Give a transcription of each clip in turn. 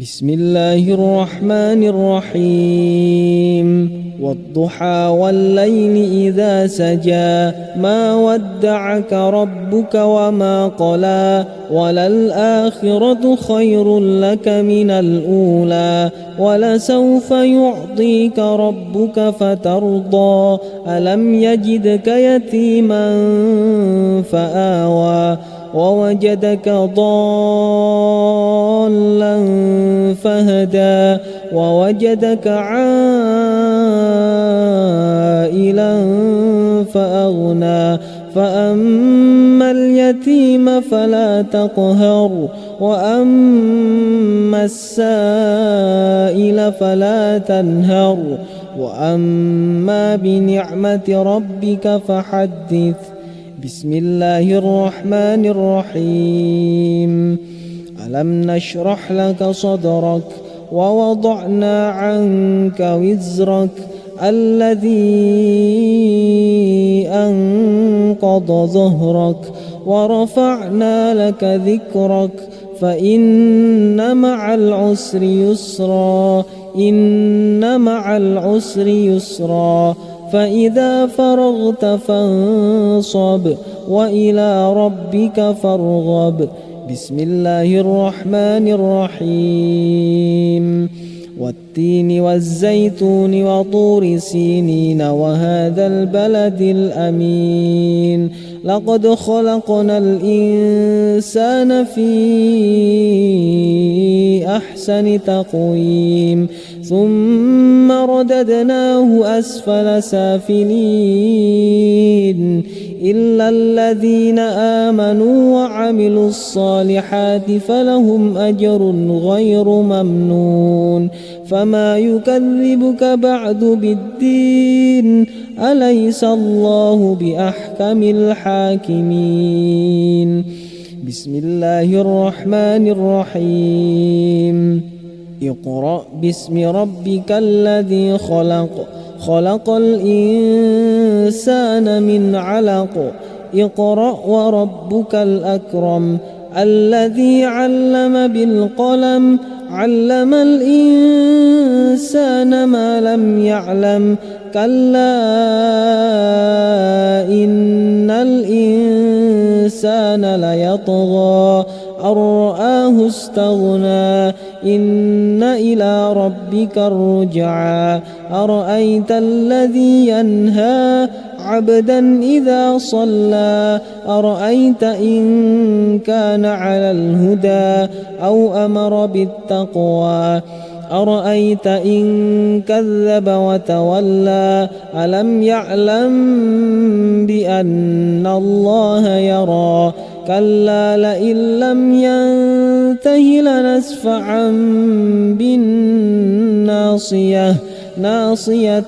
بسم الله الرحمن الرحيم والضحى والليل إذا سجى ما ودعك ربك وما قلى وللآخرة خير لك من الأولى ولسوف يعطيك ربك فترضى ألم يجدك يتيما فآوى ووجدك ضالا فهدى ووجدك عائلا فأغنى فأما اليتيم فلا تقهر وأما السائل فلا تنهر وأما بنعمة ربك فحدث. بسم الله الرحمن الرحيم ألم نشرح لك صدرك ووضعنا عنك وزرك الذي أنقض ظهرك ورفعنا لك ذكرك فإن مع العسر يسرا إن مع العسر يسرا فإذا فرغت فانصب وإلى ربك فارغب. بسم الله الرحمن الرحيم والتين والزيتون وطور سينين وهذا البلد الأمين لقد خلقنا الإنسان في أحسن تقويم ثم رددناه أسفل سافلين إلا الذين آمنوا وعملوا الصالحات فلهم أجر غير ممنون فما يكذبك بعد بالدين أليس الله بأحكم الحاكمين. بسم الله الرحمن الرحيم اقرأ باسم ربك الذي خلق خلق الإنسان من علق اقرأ وربك الأكرم الذي علم بالقلم علم الإنسان ما لم يعلم كلا إن الإنسان ليطغى أن رآه استغنى إن إلى ربك الرجعى أرأيت الذي ينهى عبدا إذا صلى أرأيت إن كان على الهدى أو أمر بالتقوى أرأيت إن كذب وتولى ألم يعلم بأن الله يرى كلا لئن لم ينته لنسفعا بالناصية ناصية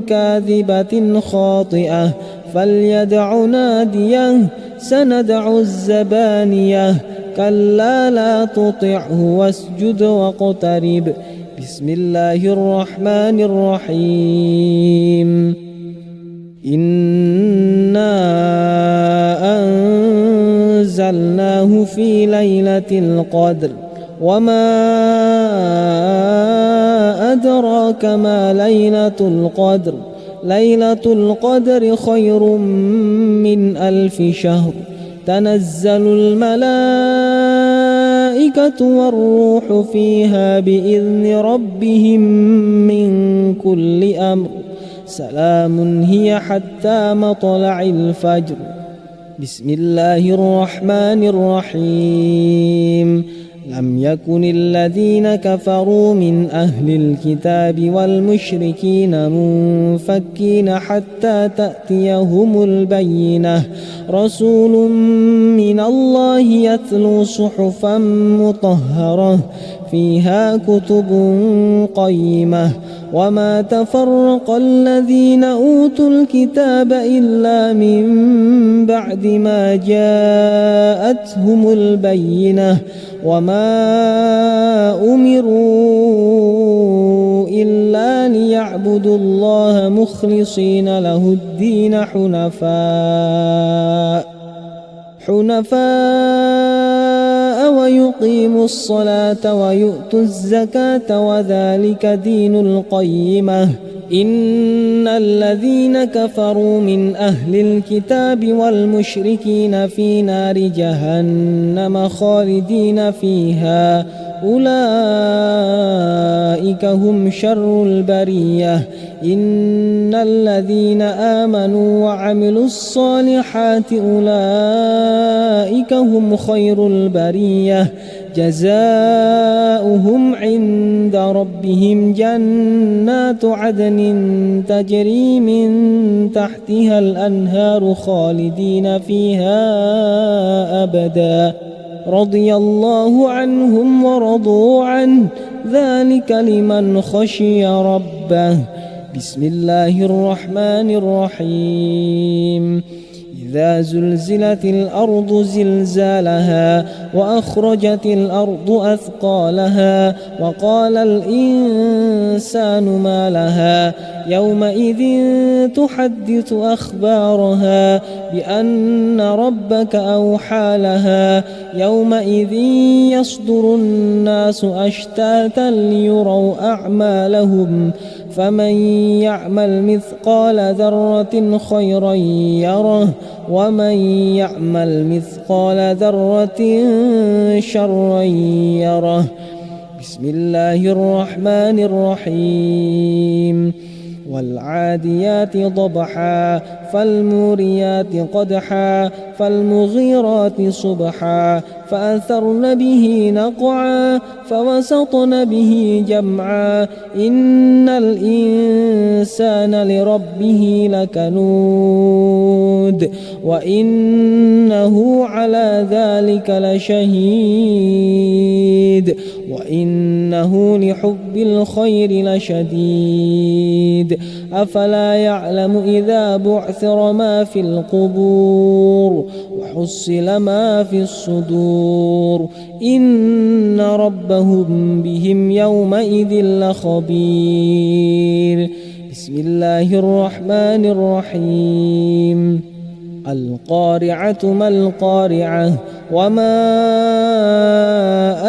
كاذبة خاطئة فليدع ناديه سندع الزبانية كلا لا تطعه واسجد واقترب. بسم الله الرحمن الرحيم إنا أنزلناه في ليلة القدر وما أدراك ما ليلة القدر ليلة القدر خير من 1000 شهر تنزل الملائكة والروح فيها بإذن ربهم من كل أمر سلام هي حتى مطلع الفجر. بسم الله الرحمن الرحيم لم يكن الذين كفروا من أهل الكتاب والمشركين منفكين حتى تأتيهم البينة رسول من الله يتلو صحفا مطهرة فيها كتب قيمة وما تفرق الذين أوتوا الكتاب إلا من بعد ما جاءتهم البينة وما أمروا إلا ليعبدوا الله مخلصين له الدين حنفاء ويقيموا الصلاة ويؤتوا الزكاة وذلك دين القيمة. إن الذين كفروا من أهل الكتاب والمشركين في نار جهنم خالدين فيها أولئك هم شر البرية. إن الذين آمنوا وعملوا الصالحات أولئك هم خير البرية. جزاؤهم عند ربهم جنات عدن تجري من تحتها الأنهار خالدين فيها أبدا رضي الله عنهم ورضوا عنه ذلك لمن خشي ربه. بسم الله الرحمن الرحيم. إذا زلزلت الأرض زلزالها وأخرجت الأرض أثقالها وقال الإنسان ما لها يومئذ تحدث أخبارها بأن ربك أوحى لها يومئذ يصدر الناس أشتاتا ليروا أعمالهم فمن يعمل مثقال ذرة خيرا يره ومن يعمل مثقال ذرة شرا يره. بسم الله الرحمن الرحيم. والعاديات ضبحا فالموريات قدحا فالمغيرات صبحا فأثرن به نقعا فوسطن به جمعا إن الإنسان لربه لكنود وإنه على ذلك لشهيد وإنه لحب الخير لشديد. أفلا يعلم إذا بعثر ما في القبور وحصل ما في الصدور إن ربهم بهم يومئذ لخبير. بسم الله الرحمن الرحيم. القارعة ما القارعة وما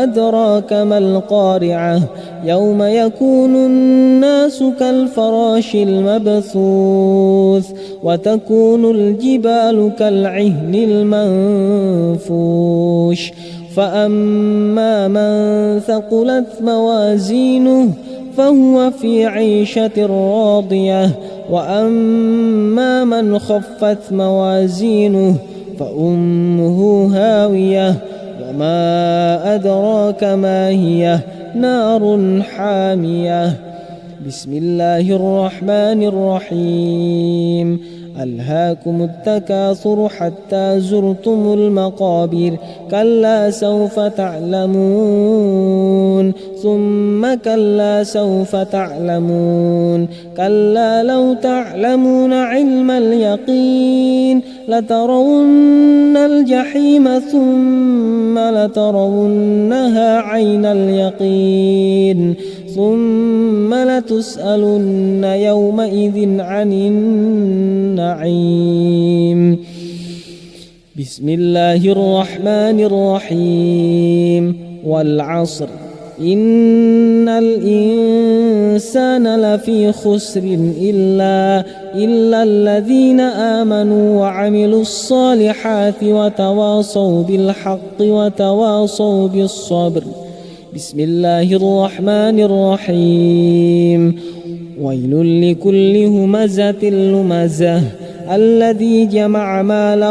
أدراك ما القارعة يوم يكون الناس كالفراش المبثوث وتكون الجبال كالعهن المنفوش فأما من ثقلت موازينه فهو في عيشة راضية وأما من خفت موازينه فأمه هاوية وما أدراك ما هي نار حامية. بسم الله الرحمن الرحيم. ألهاكم التكاثر حتى زرتم المقابر كلا سوف تعلمون ثم كلا سوف تعلمون كلا لو تعلمون علم اليقين لترون الجحيم ثم لترونها عين اليقين ثم لتسألن يومئذ عن النعيم. بسم الله الرحمن الرحيم. والعصر إن الإنسان لفي خسر إلا الذين آمنوا وعملوا الصالحات وتواصوا بالحق وتواصوا بالصبر. بسم الله الرحمن الرحيم. ويل لكل همزة لمزة الذي جمع مالا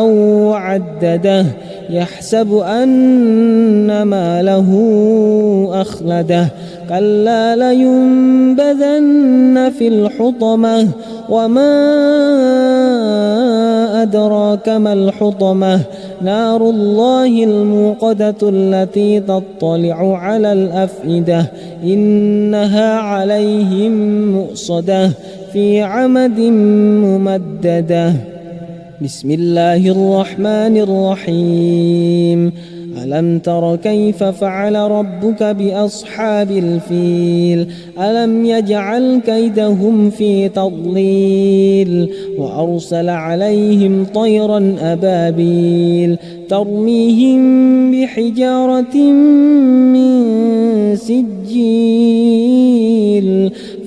وعدده يحسب أن ماله أخلده كلا لينبذن في الحطمة وما أدراك ما الحطمة نار الله الموقدة التي تطلع على الأفئدة إنها عليهم مؤصدة في عمد ممددة. بسم الله الرحمن الرحيم. ألم تر كيف فعل ربك بأصحاب الفيل ألم يجعل كيدهم في تضليل وأرسل عليهم طيرا أبابيل ترميهم بحجارة من سجيل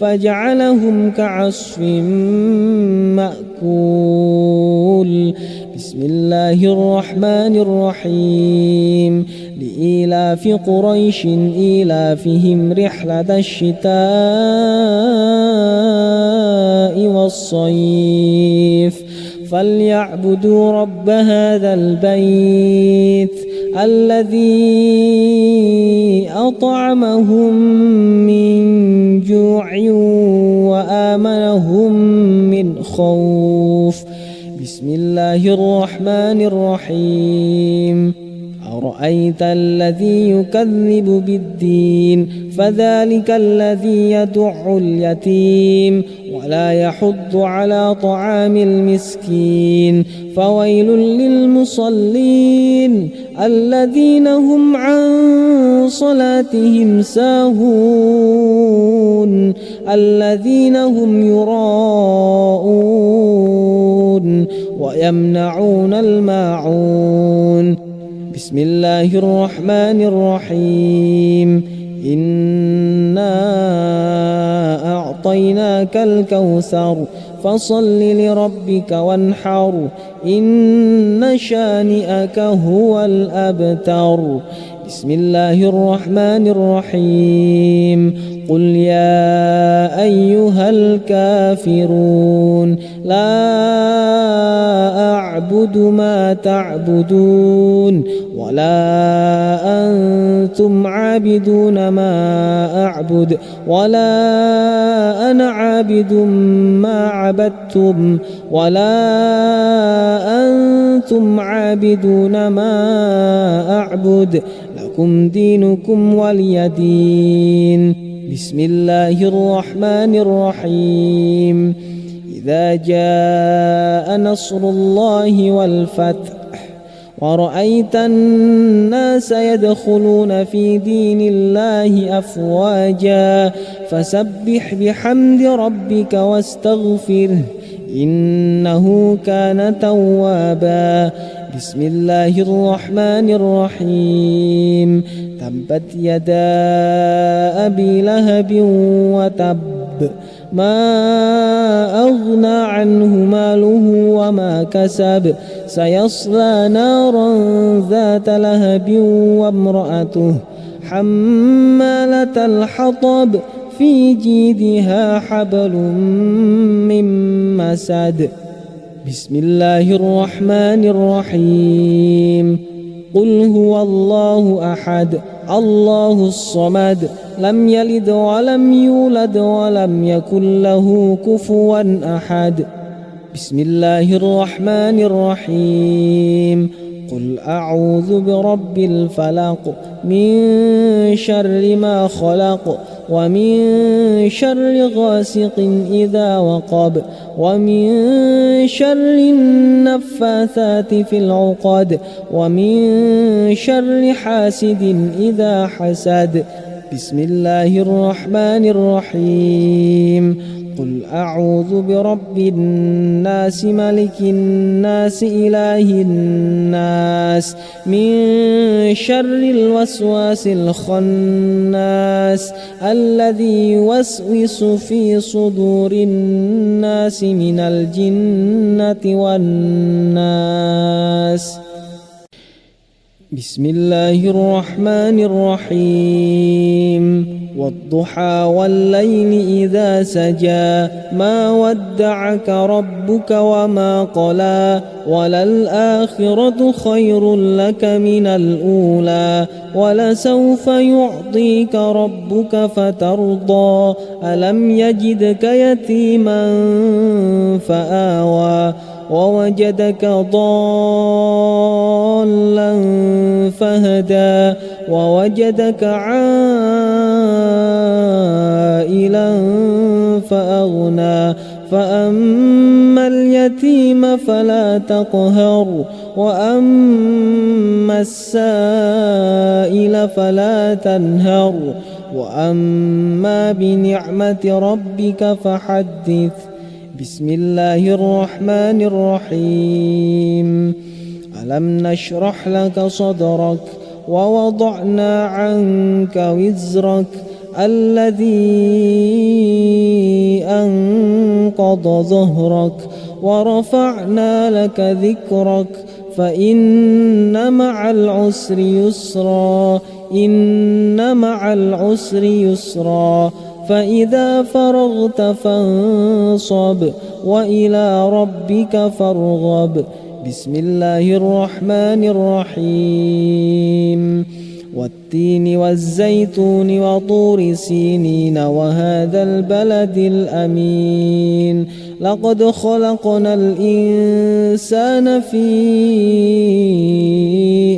فجعلهم كعصف مأكول. بسم الله الرحمن الرحيم. لإيلاف قريش إيلافهم رحلة الشتاء والصيف فليعبدوا رب هذا البيت الذي أطعمهم من جوع وآمنهم من خوف. بسم الله الرحمن الرحيم. أرأيت الذي يكذب بالدين فذلك الذي يدع اليتيم ولا يحض على طعام المسكين فويل للمصلين الذين هم عن صلاتهم ساهون الذين هم يراءون ويمنعون الماعون. بسم الله الرحمن الرحيم. إنا أعطيناك الكوثر فصل لربك وانحر إن شانئك هو الأبتر. بسم الله الرحمن الرحيم. قل يا أيها الكافرون لا أعبد ما تعبدون ولا أنتم عابدون ما أعبد ولا أنا عابد ما عبدتم ولا أنتم عابدون ما أعبد لكم دينكم ولي دين. بسم الله الرحمن الرحيم. إذا جاء نصر الله والفتح ورأيت الناس يدخلون في دين الله أفواجا فسبح بحمد ربك واستغفره إنه كان توابا. بسم الله الرحمن الرحيم. تبت يدا أبي لهب وتب ما أغنى عنه ماله وما كسب سيصلى نارا ذات لهب وامرأته حمالة الحطب في جيدها حبل من مسد. بسم الله الرحمن الرحيم. قل هو الله أحد الله الصمد لم يلد ولم يولد ولم يكن له كفوا أحد. بسم الله الرحمن الرحيم. قل أعوذ برب الفلق من شر ما خلق ومن شر غاسق إذا وقب ومن شر النفاثات في العقد ومن شر حاسد إذا حسد. بسم الله الرحمن الرحيم. قل أعوذ برب الناس ملك الناس إله الناس من شر الوسواس الخناس الذي يوسوس في صدور الناس من الجنة والناس. بسم الله الرحمن الرحيم. والضحى والليل إذا سجى ما ودعك ربك وما قلى وللآخرة خير لك من الأولى ولسوف يعطيك ربك فترضى ألم يجدك يتيما فآوى ووجدك ضالا فهدى ووجدك عائلا فأغنى فأما اليتيم فلا تقهر وأما السائل فلا تنهر وأما بنعمة ربك فحدث. بسم الله الرحمن الرحيم. ألم نشرح لك صدرك ووضعنا عنك وزرك الذي أنقض ظهرك ورفعنا لك ذكرك فإن مع العسر يسرا إن مع العسر يسرا فإذا فرغت فانصب وإلى ربك فارغب. بسم الله الرحمن الرحيم. والتين والزيتون وطور سينين وهذا البلد الأمين. لقد خلقنا الإنسان في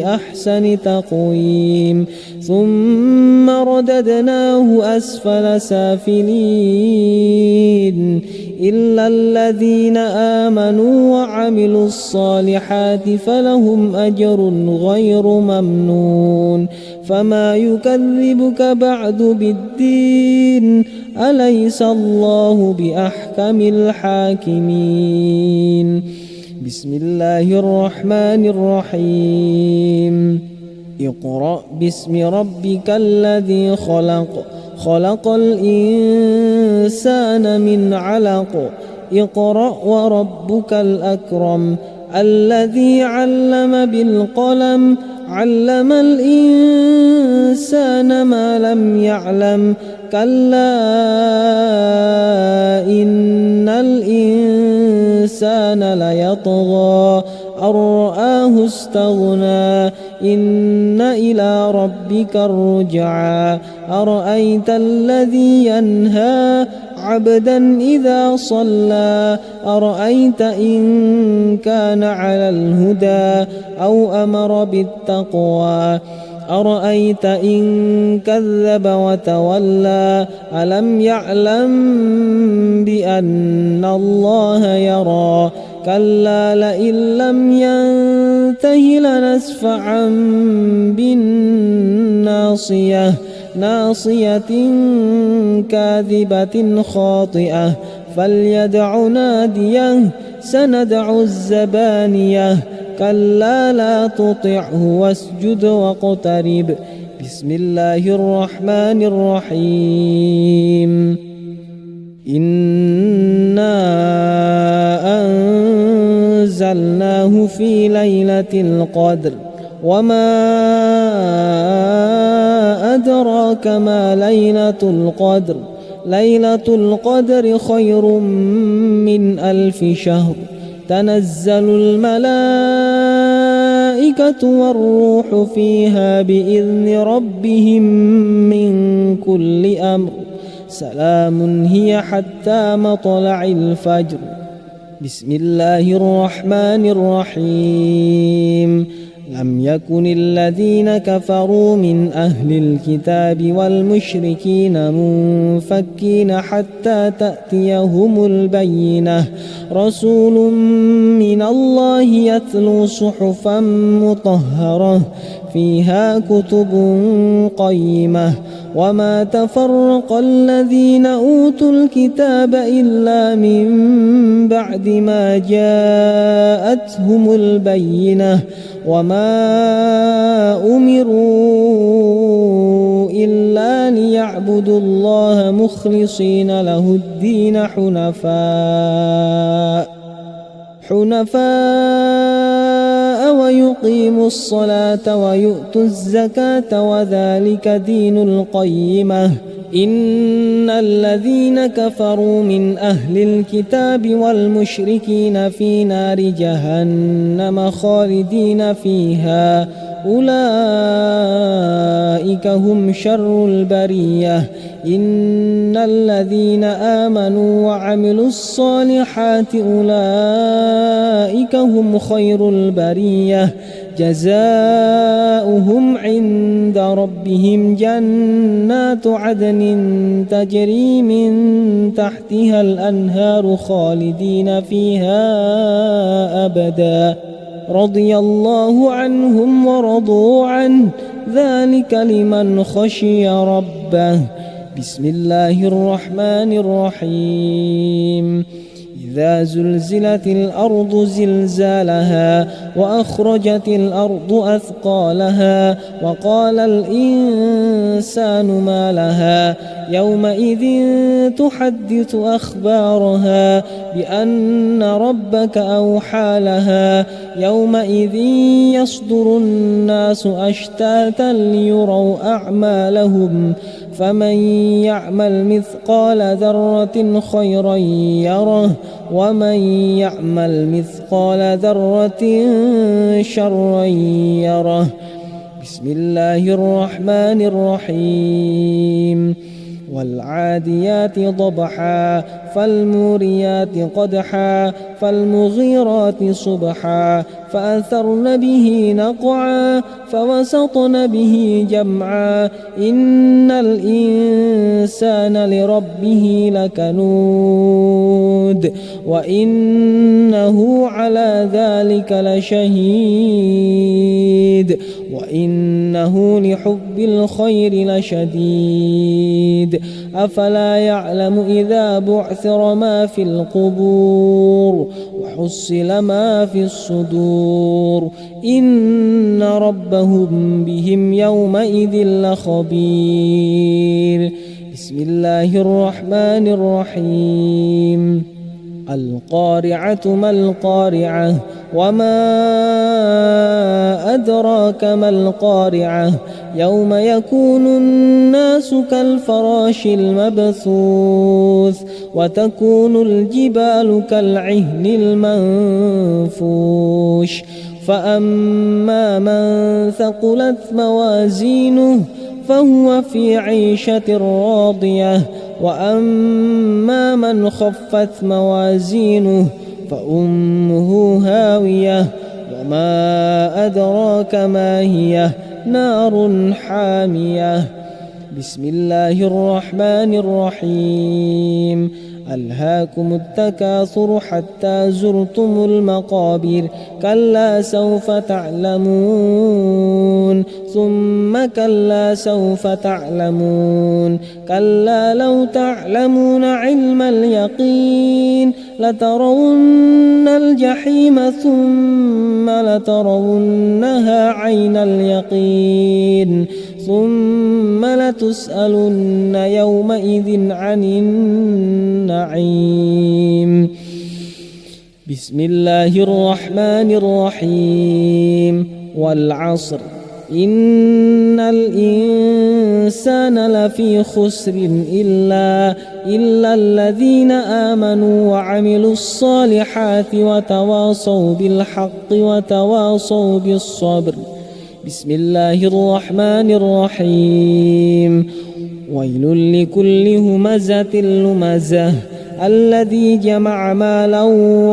أحسن تقويم ثم رددناه أسفل سافلين إلا الذين آمنوا وعملوا الصالحات فلهم أجر غير ممنون. فما يكذبك بعد بالدين أليس الله بأحكم الحاكمين. بسم الله الرحمن الرحيم. اقرأ باسم ربك الذي خلق خلق الإنسان من علق اقرأ وربك الأكرم الذي علم بالقلم علم الإنسان ما لم يعلم كلا إن الإنسان ليطغى أن رآه استغنى إن إلى ربك الرجعى أرأيت الذي ينهى عبدا إذا صلى أرأيت إن كان على الهدى أو أمر بالتقوى أرأيت إن كذب وتولى ألم يعلم بأن الله يرى كلا لئن لم ينته لنسفعا بالناصية ناصية كاذبة خاطئة فليدع ناديه سندع الزبانية كلا لا تطعه واسجد واقترب. بسم الله الرحمن الرحيم. إنا أنزلناه في ليلة القدر وما أدراك ما ليلة القدر ليلة القدر خير من 1000 شهر تنزل الملائكة والروح فيها بإذن ربهم من كل أمر سلام هي حتى مطلع الفجر. بسم الله الرحمن الرحيم. لم يكن الذين كفروا من أهل الكتاب والمشركين منفكين حتى تأتيهم البينة رسول من الله يتلو صحفا مطهرة فيها كتب قيمة وما تفرق الذين أوتوا الكتاب إلا من بعد ما جاءتهم البينة وما أمروا إلا ليعبدوا الله مخلصين له الدين حنفاء ويقيموا الصلاة ويؤتوا الزكاة وذلك دين القيمة. إن الذين كفروا من أهل الكتاب والمشركين في نار جهنم خالدين فيها أولئك هم شر البرية. إن الذين آمنوا وعملوا الصالحات أولئك هم خير البرية جزاؤهم عند ربهم جنات عدن تجري من تحتها الأنهار خالدين فيها أبدا رضي الله عنهم ورضوا عنه ذلك لمن خشي ربه. بسم الله الرحمن الرحيم. إذا زلزلت الأرض زلزالها وأخرجت الأرض أثقالها وقال الإنسان ما لها يومئذ تحدث أخبارها بأن ربك أوحى لها يومئذ يصدر الناس أشتاتا ليروا أعمالهم فمن يعمل مثقال ذرة خيرا يره ومن يعمل مثقال ذرة شرا يره. بسم الله الرحمن الرحيم. والعاديات ضبحا فالموريات قدحا فالمغيرات صبحا فأثرن به نقعا فوسطن به جمعا إن الإنسان لربه لكنود وإنه على ذلك لشهيد وإنه لحب الخير لشديد أفلا يعلم إذا بعثر ما في القبور وحصل ما في الصدور إن ربهم بهم يومئذ لخبير. بسم الله الرحمن الرحيم. القارعة ما القارعة وما أدراك ما القارعة يوم يكون الناس كالفراش المبثوث وتكون الجبال كالعهن المنفوش فأما من ثقلت موازينه فهو في عيشة راضية وأما من خفت موازينه فأمه هاوية وما أدراك ما هي نار حامية. بسم الله الرحمن الرحيم. ألهاكم التكاثر حتى زرتم المقابر كلا سوف تعلمون ثم كلا سوف تعلمون كلا لو تعلمون علم اليقين لترون الجحيم ثم لترونها عين اليقين ثم لتسألن يومئذ عن النعيم. بسم الله الرحمن الرحيم. والعصر إن الإنسان لفي خسر إلا الذين آمنوا وعملوا الصالحات وتواصوا بالحق وتواصوا بالصبر. بسم الله الرحمن الرحيم. ويل لكل همزة لمزة الذي جمع مالا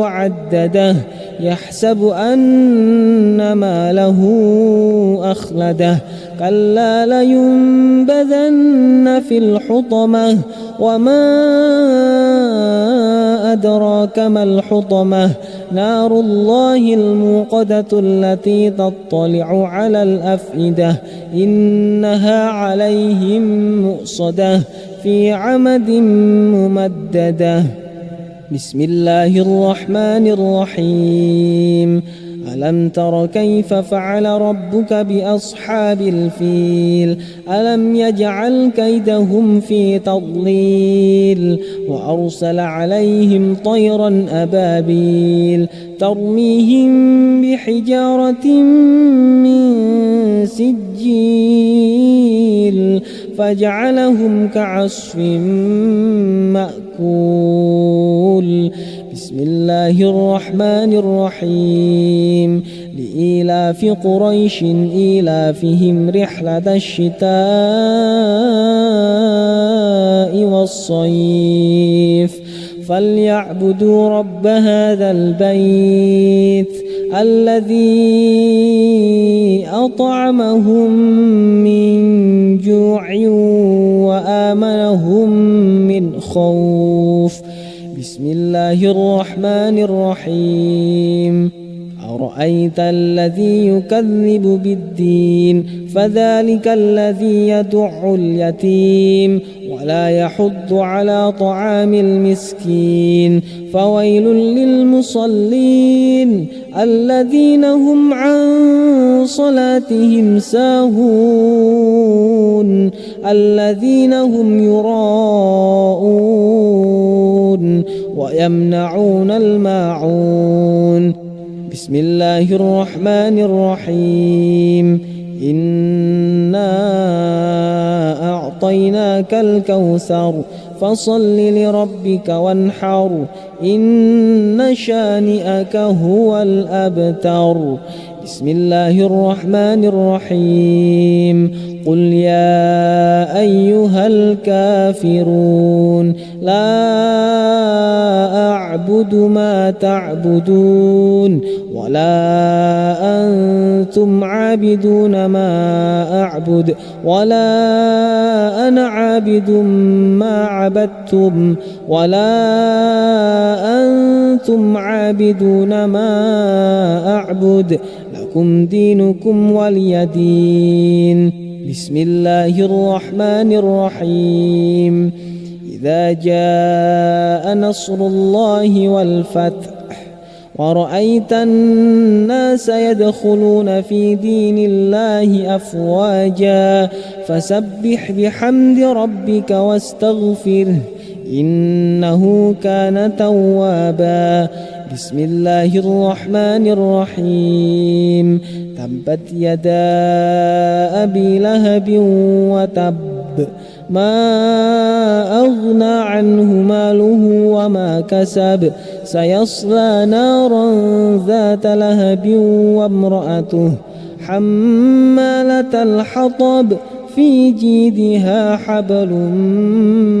وعدده يحسب أن ماله أخلده كلا لينبذن في الحطمة وما أدراك ما الحطمة نار الله الموقدة التي تطلع على الأفئدة إنها عليهم مؤصدة في عمد ممددة. بسم الله الرحمن الرحيم. ألم تر كيف فعل ربك بأصحاب الفيل ألم يجعل كيدهم في تضليل وأرسل عليهم طيرا أبابيل ترميهم بحجارة من سجيل فجعلهم كعصف مأكول. بسم الله الرحمن الرحيم. لإيلاف قريش إيلافهم رحلة الشتاء والصيف فليعبدوا رب هذا البيت الذي أطعمهم من جوع وآمنهم من خوف. بسم الله الرحمن الرحيم. أرأيت الذي يكذب بالدين فذلك الذي يدع اليتيم ولا يحض على طعام المسكين فويل للمصلين الذين هم عن صلاتهم ساهون الذين هم يراءون ويمنعون الماعون. بسم الله الرحمن الرحيم. إنا أعطيناك الكوثر فصل لربك وانحر إن شانئك هو الأبتر. بسم الله الرحمن الرحيم. قل يا أيها الكافرون لا أعبد ما تعبدون ولا أنتم عابدون ما أعبد ولا أنا عابد ما عبدتم ولا أنتم عابدون ما أعبد لكم دينكم ولي دين. بسم الله الرحمن الرحيم. إذا جاء نصر الله والفتح ورأيت الناس يدخلون في دين الله أفواجا فسبح بحمد ربك واستغفره إنه كان توابا. بسم الله الرحمن الرحيم. تبت يدا أبي لهب وتب ما أغنى عنه ماله وما كسب سيصلى نارا ذات لهب وامرأته حمالة الحطب في جيدها حبل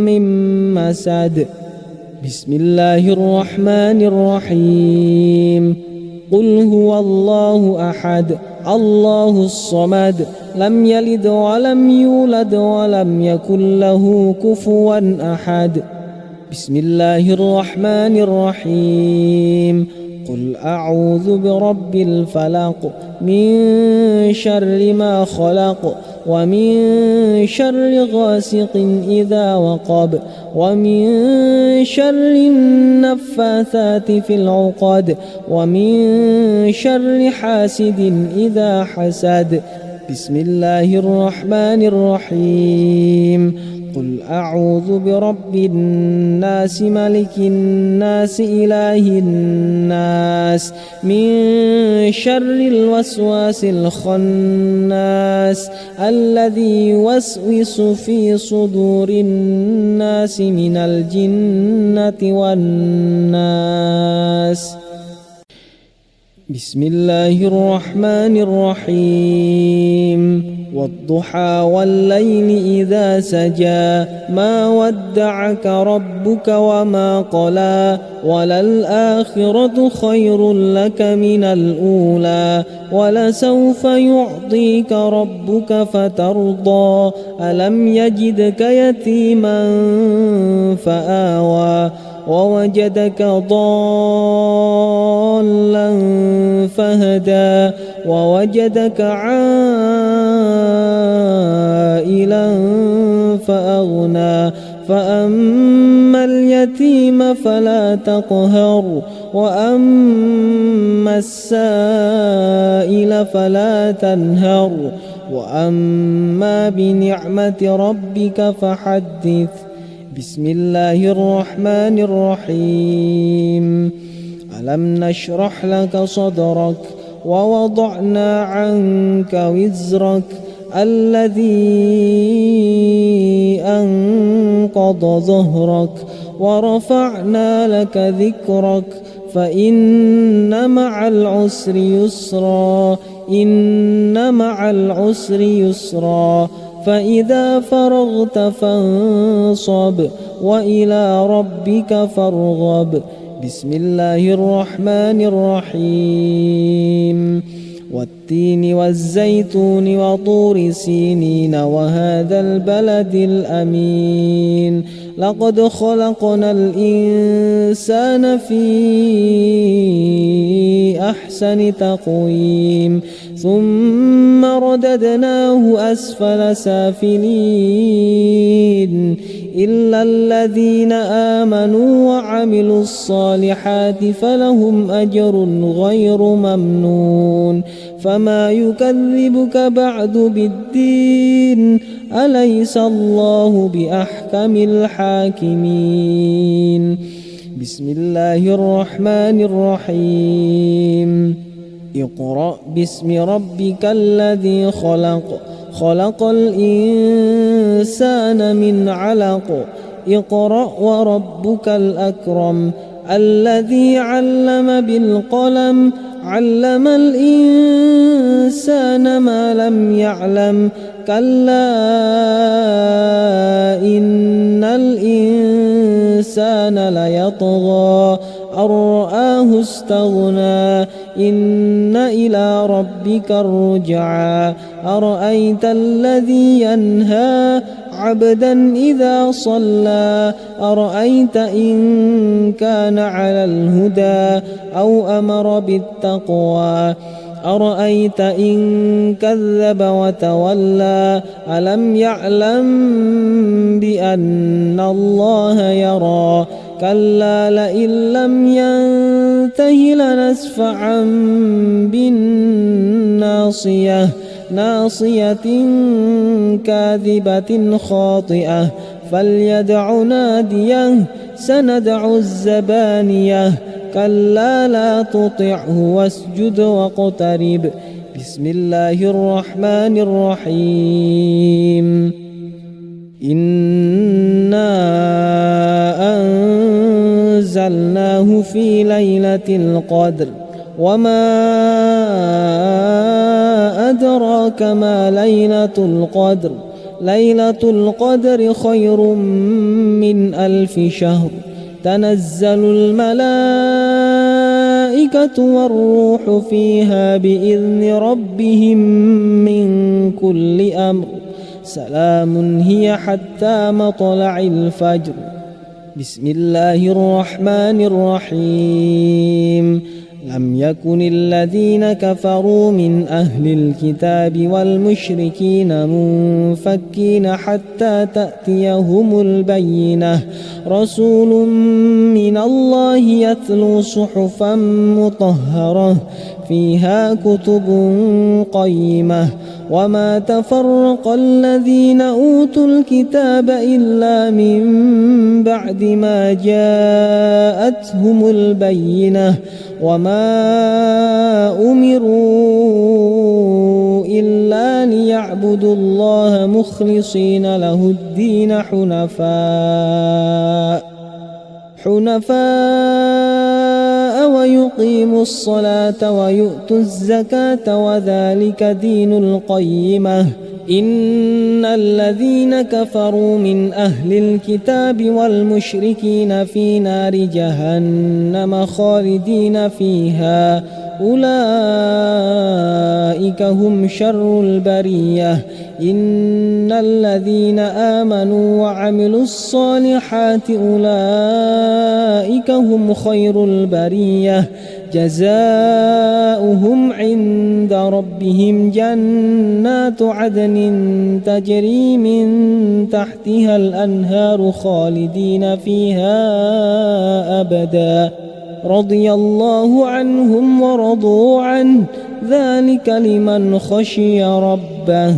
من مسد. بسم الله الرحمن الرحيم. قل هو الله أحد الله الصمد لم يلد ولم يولد ولم يكن له كفوا أحد. بسم الله الرحمن الرحيم. قل أعوذ برب الفلق من شر ما خلق ومن شر غاسق إذا وقب ومن شر النفاثات في العقد ومن شر حاسد إذا حسد. بسم الله الرحمن الرحيم. قل أعوذ برب الناس ملك الناس إله الناس من شر الوسواس الخناس الذي يوسوس في صدور الناس من الجنة والناس. بسم الله الرحمن الرحيم. والضحى والليل إذا سجى ما ودعك ربك وما قلى وللآخرة خير لك من الأولى ولسوف يعطيك ربك فترضى ألم يجدك يتيما فآوى ووجدك ضالا فهدى ووجدك عائلا فأغنى فأما اليتيم فلا تقهر وأما السائل فلا تنهر وأما بنعمة ربك فحدث. بسم الله الرحمن الرحيم. ألم نشرح لك صدرك ووضعنا عنك وزرك الذي أنقض ظهرك ورفعنا لك ذكرك فإن مع العسر يسرا إن مع العسر يسرا فإذا فرغت فانصب وإلى ربك فارغب. بسم الله الرحمن الرحيم. والتين والزيتون وطور سينين وهذا البلد الأمين لقد خلقنا الإنسان في أحسن تقويم ثم رددناه أسفل سافلين إلا الذين آمنوا وعملوا الصالحات فلهم أجر غير ممنون فما يكذبك بعد بالدين أليس الله بأحكم الحاكمين بسم الله الرحمن الرحيم اقرأ باسم ربك الذي خلق خلق الإنسان من علق اقرأ وربك الأكرم الذي علم بالقلم علم الإنسان ما لم يعلم كلا إن الإنسان ليطغى أن رآه استغنى إن إلى ربك الرجعى أرأيت الذي ينهى عبدا إذا صلى أرأيت إن كان على الهدى أو أمر بالتقوى أرأيت إن كذب وتولى ألم يعلم بأن الله يرى كلا لئن لم ينته لنسفعا بالناصية ناصية كاذبة خاطئة فليدع ناديه سندع الزبانية كلا لا تطعه واسجد واقترب بسم الله الرحمن الرحيم إنا أنزلناه في ليلة القدر وما أدراك ما ليلة القدر ليلة القدر خير من 1000 شهر تنزل الملائكة والروح فيها بإذن ربهم من كل أمر سلام هي حتى مطلع الفجر بسم الله الرحمن الرحيم لم يكن الذين كفروا من أهل الكتاب والمشركين منفكين حتى تأتيهم البينة رسول من الله يتلو صحفا مطهرة فيها كتب قيمة وما تفرق الذين أوتوا الكتاب إلا من بعد ما جاءتهم البينة وما أمروا إلا ليعبدوا الله مخلصين له الدين حنفاء ويقيموا الصلاة ويؤتوا الزكاة وذلك دين القيمة إن الذين كفروا من أهل الكتاب والمشركين في نار جهنم خالدين فيها أولئك هم شر البرية إن الذين آمنوا وعملوا الصالحات أولئك هم خير البرية جزاؤهم عند ربهم جنات عدن تجري من تحتها الأنهار خالدين فيها أبدا رضي الله عنهم ورضوا عنه ذلك لمن خشي ربه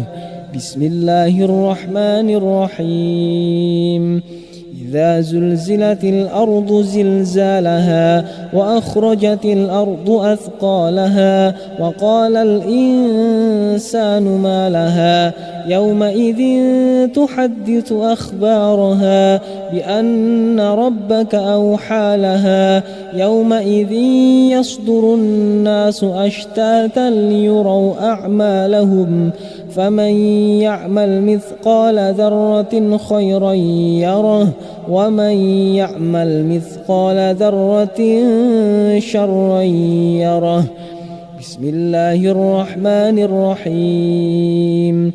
بسم الله الرحمن الرحيم إذا زلزلت الأرض زلزالها وأخرجت الأرض أثقالها وقال الإنسان ما لها يومئذ تحدث أخبارها بأن ربك أوحى لها يومئذ يصدر الناس أشتاتا ليروا أعمالهم فمن يعمل مثقال ذرة خيرا يره ومن يعمل مثقال ذرة شرا يره بسم الله الرحمن الرحيم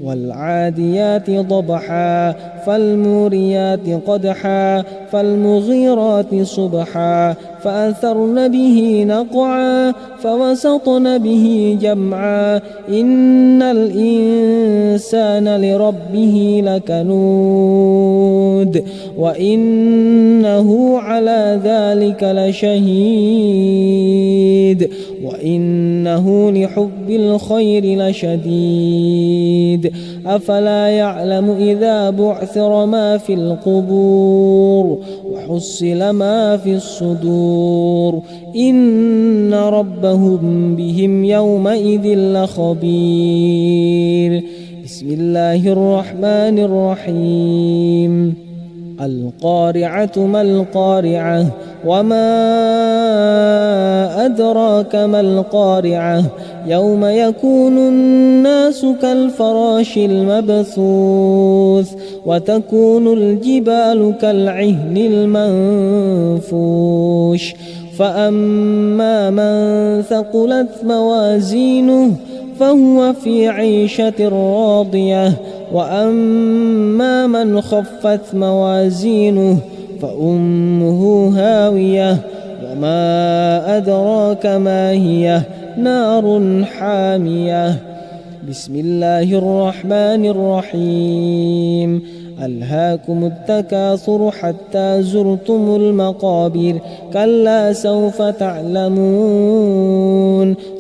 والعاديات ضبحا فالموريات قدحا فالمغيرات صبحا فأثرن به نقعا فوسطن به جمعا إن الإنسان لربه لكنود وإنه على ذلك لشهيد وإنه لحب الخير لشديد أفلا يعلم إذا بعثر ما في القبور وحصل ما في الصدور إن ربهم بهم يومئذ لخبير بسم الله الرحمن الرحيم القارعة ما القارعة وما أدراك ما القارعة يوم يكون الناس كالفراش المبثوث وتكون الجبال كالعهن المنفوش فأما من ثقلت موازينه فهو في عيشة راضية وأما من خفت موازينه فأمه هاوية وما أدراك ما هي نار حامية بسم الله الرحمن الرحيم ألهاكم التكاثر حتى زرتم المقابر كلا سوف تعلمون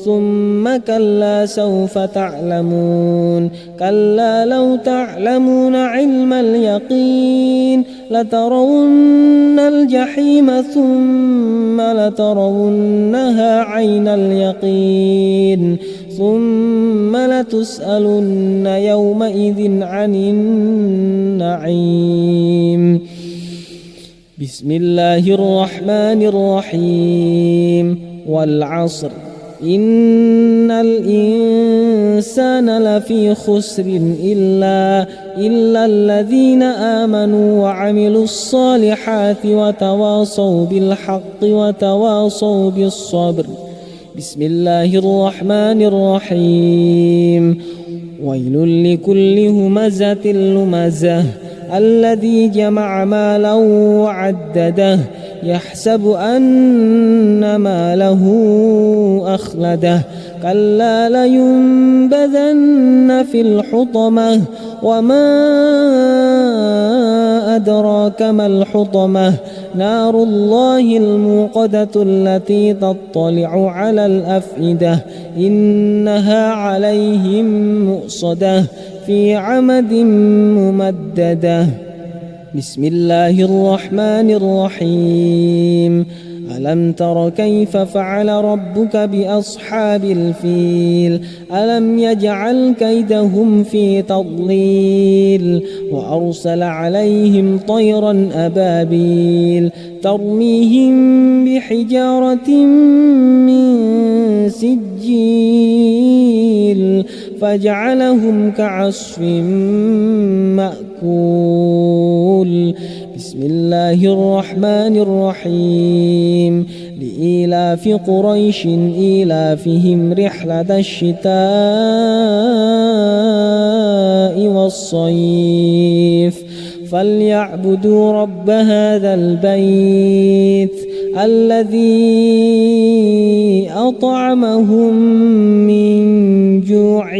ثم كلا سوف تعلمون كلا لو تعلمون علم اليقين لترون الجحيم ثم لترونها عين اليقين ثم لتسألن يومئذ عن النعيم بسم الله الرحمن الرحيم والعصر إن الإنسان لفي خسر إلا الذين آمنوا وعملوا الصالحات وتواصوا بالحق وتواصوا بالصبر بسم الله الرحمن الرحيم ويل لكل همزة لمزة الذي جمع مالا وعدده يحسب أن ماله أخلده كلا لينبذن في الحطمة وما أدراك ما الحطمة نار الله الموقدة التي تطلع على الأفئدة إنها عليهم مؤصدة في عمد ممددة بسم الله الرحمن الرحيم ألم تر كيف فعل ربك بأصحاب الفيل ألم يجعل كيدهم في تضليل وأرسل عليهم طيرا أبابيل ترميهم بحجارة من سجيل فجعلهم كعصف مأكول بسم الله الرحمن الرحيم لإيلاف قريش إيلافهم رحلة الشتاء والصيف فليعبدوا رب هذا البيت الذي أطعمهم من جوع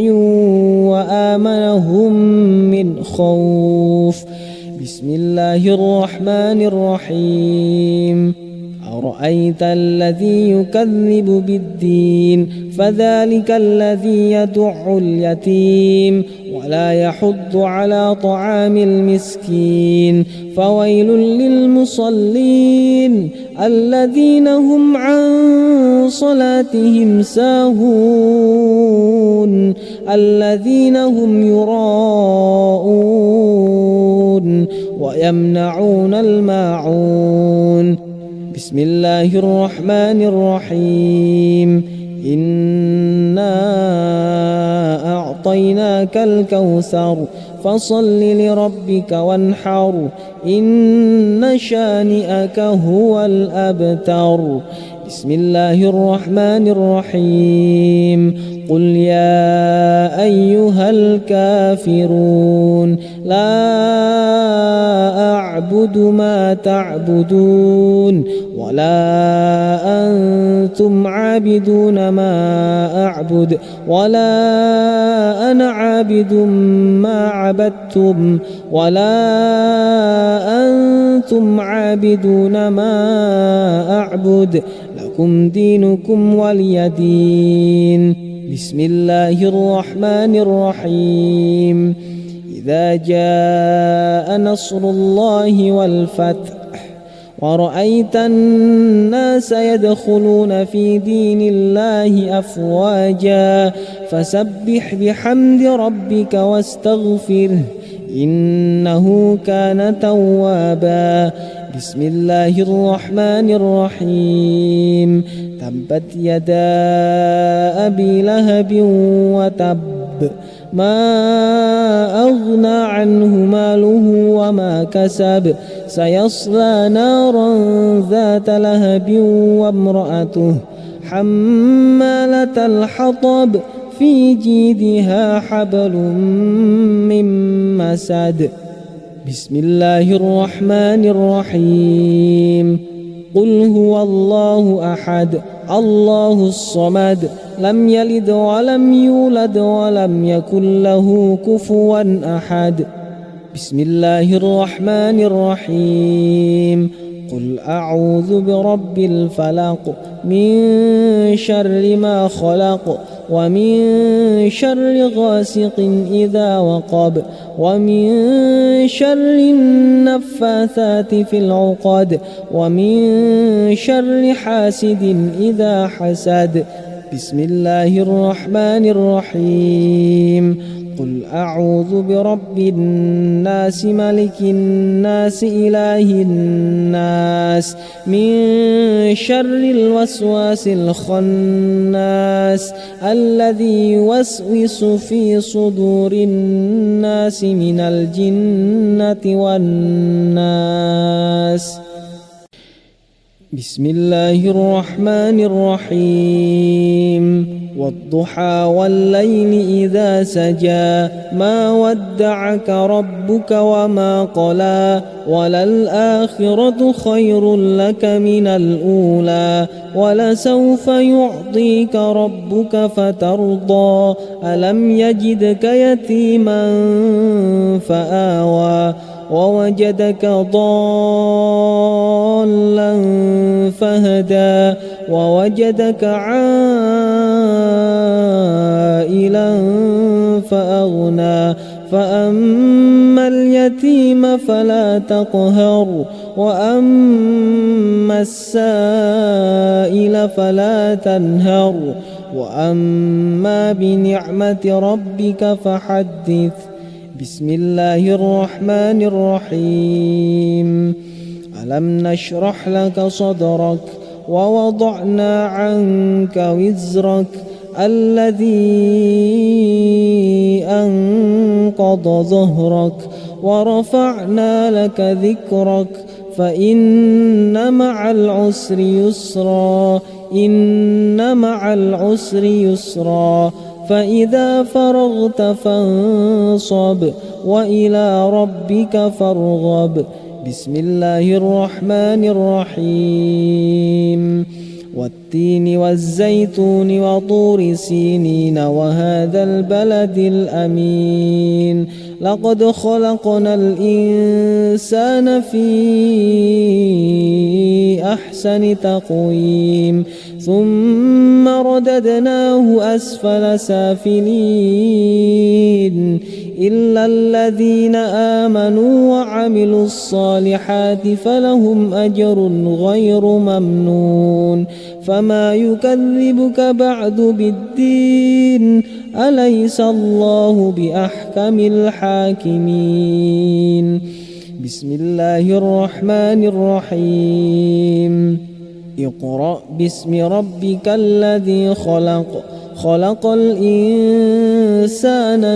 وآمنهم من خوف بسم الله الرحمن الرحيم أرأيت الذي يكذب بالدين فذلك الذي يدع اليتيم ولا يحض على طعام المسكين فويل للمصلين الذين هم عن صلاتهم ساهون الذين هم يراءون ويمنعون الماعون بسم الله الرحمن الرحيم إنا أعطيناك الكوثر فصل لربك وانحر إن شانئك هو الأبتر بسم الله الرحمن الرحيم قل يا أيها الكافرون لا أعبد ما تعبدون ولا أنتم عابدون ما أعبد ولا أنا عابد ما عبدتم ولا أنتم عابدون ما أعبد لكم دينكم ولي دين. بسم الله الرحمن الرحيم إذا جاء نصر الله والفتح ورأيت الناس يدخلون في دين الله أفواجا فسبح بحمد ربك واستغفره إنه كان توابا. بسم الله الرحمن الرحيم تبت يدا أبي لهب وتب ما أغنى عنه ماله وما كسب سيصلى نارا ذات لهب وامرأته حمالة الحطب في جيدها حبل من مسد. بسم الله الرحمن الرحيم قل هو الله أحد الله الصمد لم يلد ولم يولد ولم يكن له كفوا أحد. بسم الله الرحمن الرحيم قل أعوذ برب الفلق من شر ما خلق ومن شر غاسق إذا وقب ومن شر النفاثات في العقد ومن شر حاسد إذا حسد. بسم الله الرحمن الرحيم قل أعوذ برب الناس ملك الناس إله الناس من شر الوسواس الخناس الذي يوسوس في صدور الناس من الجنة والناس. بسم الله الرحمن الرحيم والضحى والليل إذا سجى ما ودعك ربك وما قلى وللآخرة خير لك من الأولى ولسوف يعطيك ربك فترضى ألم يجدك يتيما فآوى ووجدك ضالا فهدى ووجدك عائلا فأغنى فأما اليتيم فلا تقهر وأما السائل فلا تنهر وأما بنعمة ربك فحدث. بسم الله الرحمن الرحيم ألم نشرح لك صدرك ووضعنا عنك وزرك الذي أنقض ظهرك ورفعنا لك ذكرك فإن مع العسر يسرا إن مع العسر يسرا فإذا فرغت فانصب وإلى ربك فارغب. بسم الله الرحمن الرحيم والتين والزيتون وطور سينين وهذا البلد الأمين لقد خلقنا الإنسان في أحسن تقويم ثم رددناه أسفل سافلين إلا الذين آمنوا وعملوا الصالحات فلهم أجر غير ممنون فما يكذبك بعد بالدين أليس الله بأحكم الحاكمين. بسم الله الرحمن الرحيم اقرأ باسم ربك الذي خلق خلق الإنسان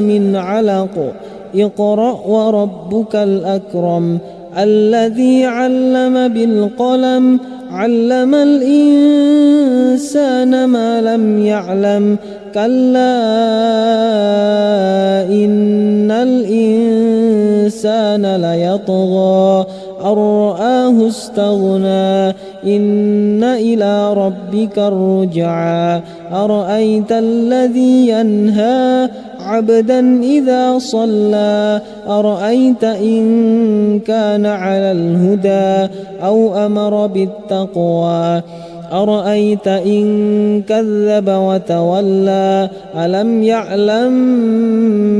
من علق اقرأ وربك الأكرم الذي علم بالقلم علم الإنسان ما لم يعلم كلا إن الإنسان ليطغى أن رآه استغنى إن إلى ربك الرجعى أرأيت الذي ينهى عبدا إذا صلى أرأيت إن كان على الهدى أو أمر بالتقوى أرأيت إن كذب وتولى ألم يعلم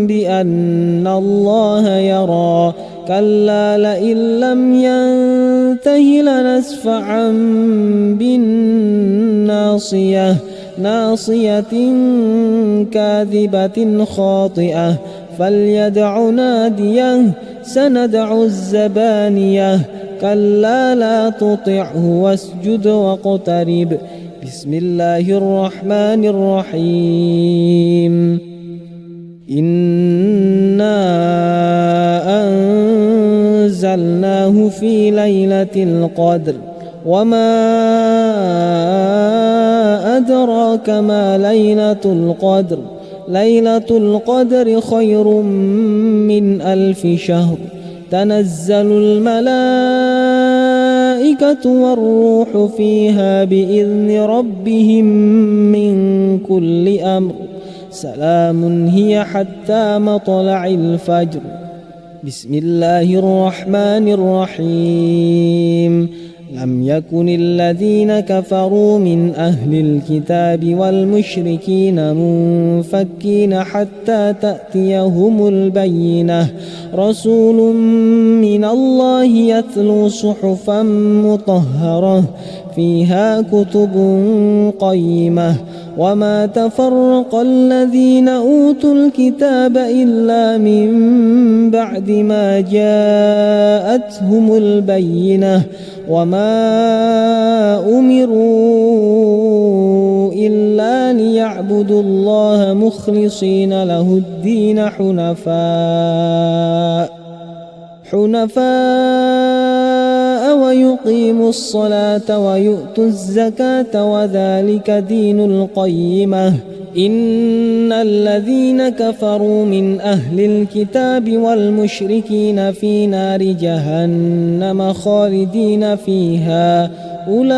بأن الله يرى كلا لئن لم ينته لنسفعا بالناصية ناصية كاذبة خاطئة فليدع ناديه سندع الزبانية كلا لا تطعه واسجد واقترب بسم الله الرحمن الرحيم إنا أنزلناه في ليلة القدر وما أدراك ما ليلة القدر ليلة القدر خير من 1000 شهر تنزل الملائكة والروح فيها بإذن ربهم من كل أمر سلام هي حتى مطلع الفجر بسم الله الرحمن الرحيم لم يكن الذين كفروا من أهل الكتاب والمشركين منفكين حتى تأتيهم البينة رسول من الله يتلو صحفا مطهرة فيها كتب قيمة وما تفرق الذين أوتوا الكتاب إلا من بعد ما جاءتهم البينة وما أمروا إلا ليعبدوا الله مخلصين له الدين حنفاء ويقيموا الصلاة ويؤتوا الزكاة وذلك دين القيمة إن الذين كفروا من أهل الكتاب والمشركين في نار جهنم خالدين فيها أولئك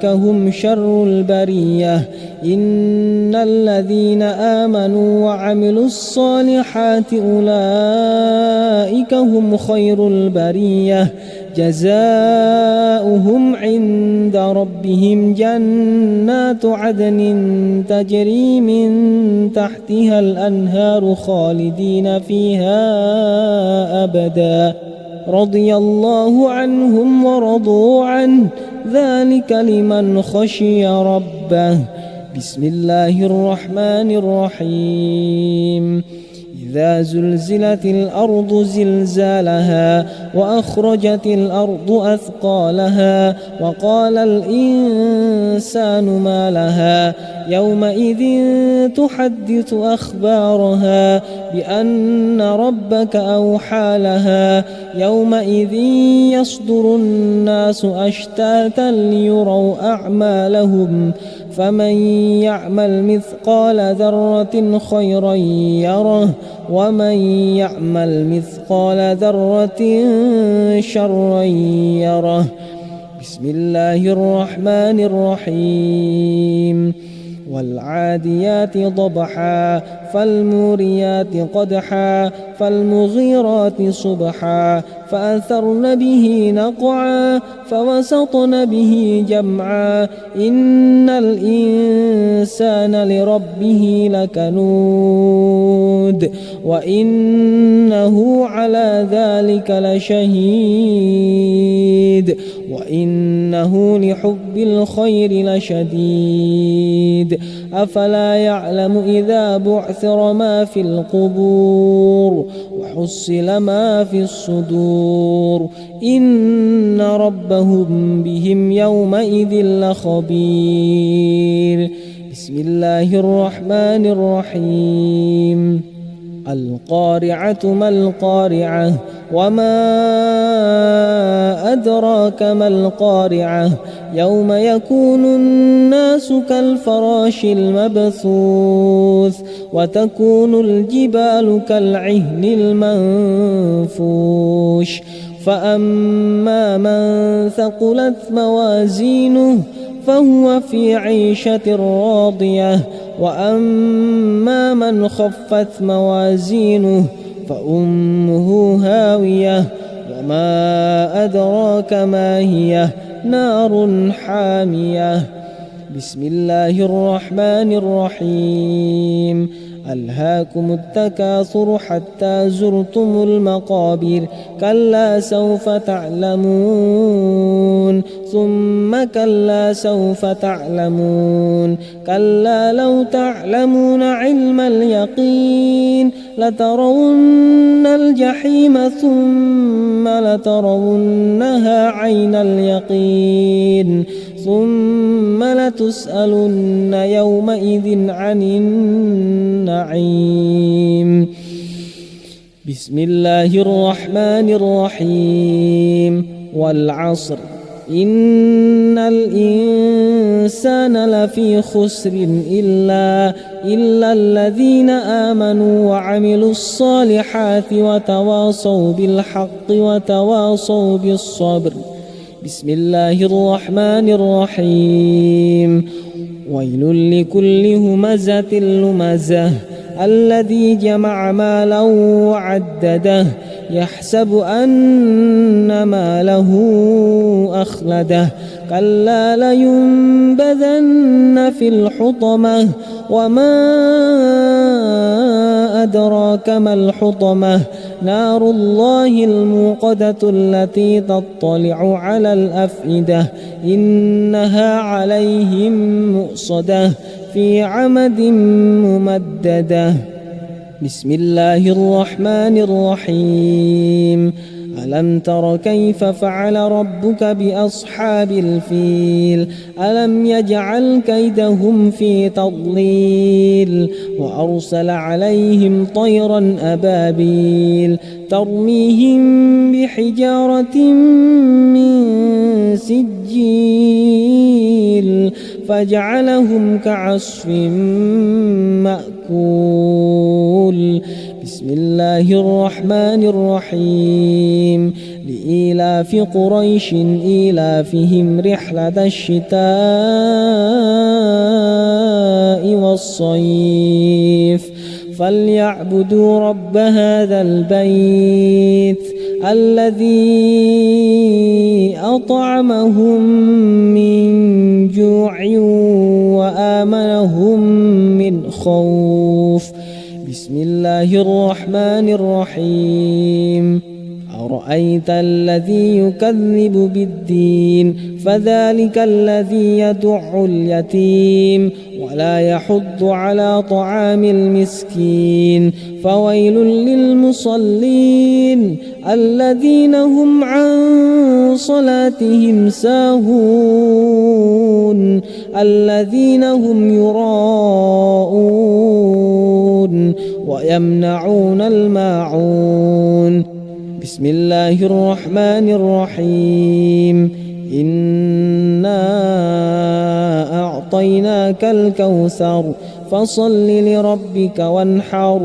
هم شر البرية إن الذين آمنوا وعملوا الصالحات أولئك هم خير البرية جزاؤهم عند ربهم جنات عدن تجري من تحتها الأنهار خالدين فيها أبدا رضي الله عنهم ورضوا عنه ذلك لمن خشي ربه بسم الله الرحمن الرحيم إذا زلزلت الأرض زلزالها وأخرجت الأرض أثقالها وقال الإنسان ما لها يومئذ تحدث أخبارها بأن ربك أوحى لها يومئذ يصدر الناس أشتاتا ليروا أعمالهم فمن يعمل مثقال ذرة خيرا يره ومن يعمل مثقال ذرة شرا يره بسم الله الرحمن الرحيم والعاديات ضبحا فالموريات قدحا فالمغيرات صبحا فأثرن به نقعا فوسطن به جمعا إن الإنسان لربه لكنود وإنه على ذلك لشهيد وإنه لحب الخير لشديد أفلا يعلم إذا بعثر ما في القبور وحصل ما في الصدور إن ربهم بهم يومئذ لخبير بسم الله الرحمن الرحيم القارعة ما القارعة وما أدراك ما القارعة يوم يكون الناس كالفراش المبثوث وتكون الجبال كالعهن المنفوش فأما من ثقلت موازينه فهو في عيشة راضية وأما من خفت موازينه فأمه هاوية وما أدراك ما هي نار حامية. بسم الله الرحمن الرحيم. ألهاكم التكاثر حتى زرتم المقابر كلا سوف تعلمون ثم كلا سوف تعلمون كلا لو تعلمون علم اليقين لترون الجحيم ثم لترونها عين اليقين ثم لتسألن يومئذ عن النعيم. بسم الله الرحمن الرحيم. والعصر إن الإنسان لفي خسر إلا الذين آمنوا وعملوا الصالحات وتواصوا بالحق وتواصوا بالصبر. بسم الله الرحمن الرحيم. ويل لكل همزة لمزة الذي جمع مالا وعدده يحسب أن ماله أخلده كلا لينبذن في الحطمة وما أدراك ما الحطمة نار الله الموقدة التي تطلع على الأفئدة إنها عليهم مؤصدة في عمد ممددة. بسم الله الرحمن الرحيم. ألم تر كيف فعل ربك بأصحاب الفيل ألم يجعل كيدهم في تضليل وأرسل عليهم طيرا أبابيل ترميهم بحجارة من سجيل فجعلهم كعصف مأكول. بسم الله الرحمن الرحيم. لإيلاف قريش إيلافهم رحلة الشتاء والصيف فليعبدوا رب هذا البيت الذي أطعمهم من جوع وآمنهم من خوف. بسم الله الرحمن الرحيم. أرأيت الذي يكذب بالدين فذلك الذي يدع اليتيم ولا يحض على طعام المسكين فويل للمصلين الذين هم عن صلاتهم ساهون الذين هم يراءون ويمنعون الماعون. بسم الله الرحمن الرحيم. إنا أعطيناك الكوثر فصل لربك وانحر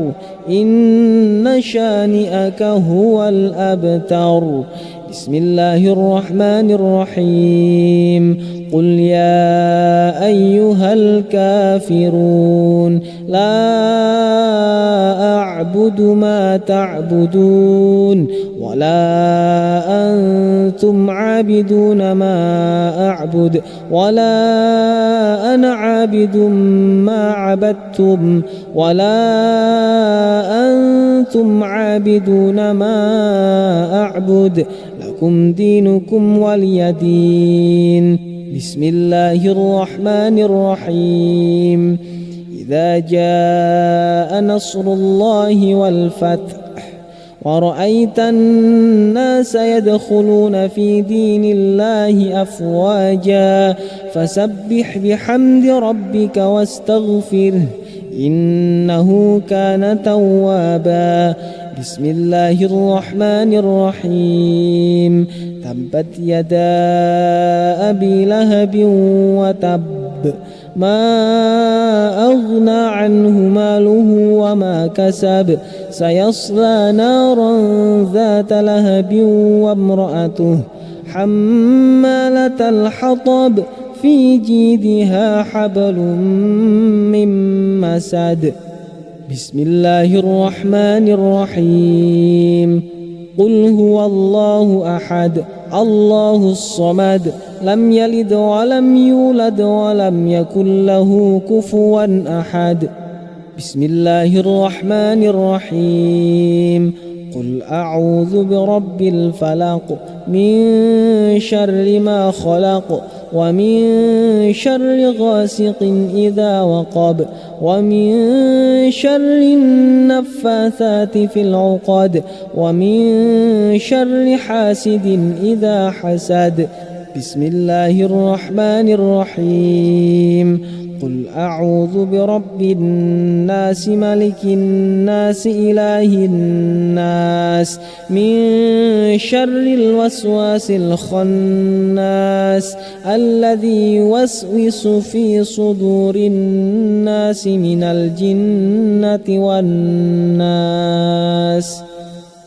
إن شانئك هو الأبتر. بسم الله الرحمن الرحيم. قل يا أيها الكافرون لا أعبد ما تعبدون ولا أنتم عابدون ما أعبد ولا أنا عابد ما عبدتم ولا أنتم عابدون ما أعبد لكم دينكم ولي دين. بسم الله الرحمن الرحيم. إذا جاء نصر الله والفتح ورأيت الناس يدخلون في دين الله أفواجا فسبح بحمد ربك واستغفره إنه كان توابا. بسم الله الرحمن الرحيم. تبت يدا أبي لهب وتب ما أغنى عنه ماله وما كسب سيصلى نارا ذات لهب وامرأته حمالة الحطب في جيدها حبل من مسد. بسم الله الرحمن الرحيم. قل هو الله أحد الله الصمد لم يلد ولم يولد ولم يكن له كفوا أحد. بسم الله الرحمن الرحيم. قل أعوذ برب الفلق من شر ما خلق ومن شر غاسق إذا وقب ومن شر النفاثات في العقد ومن شر حاسد إذا حسد. بسم الله الرحمن الرحيم. قل أعوذ برب الناس ملك الناس إله الناس من شر الوسواس الخناس الذي يوسوس في صدور الناس من الجنة والناس.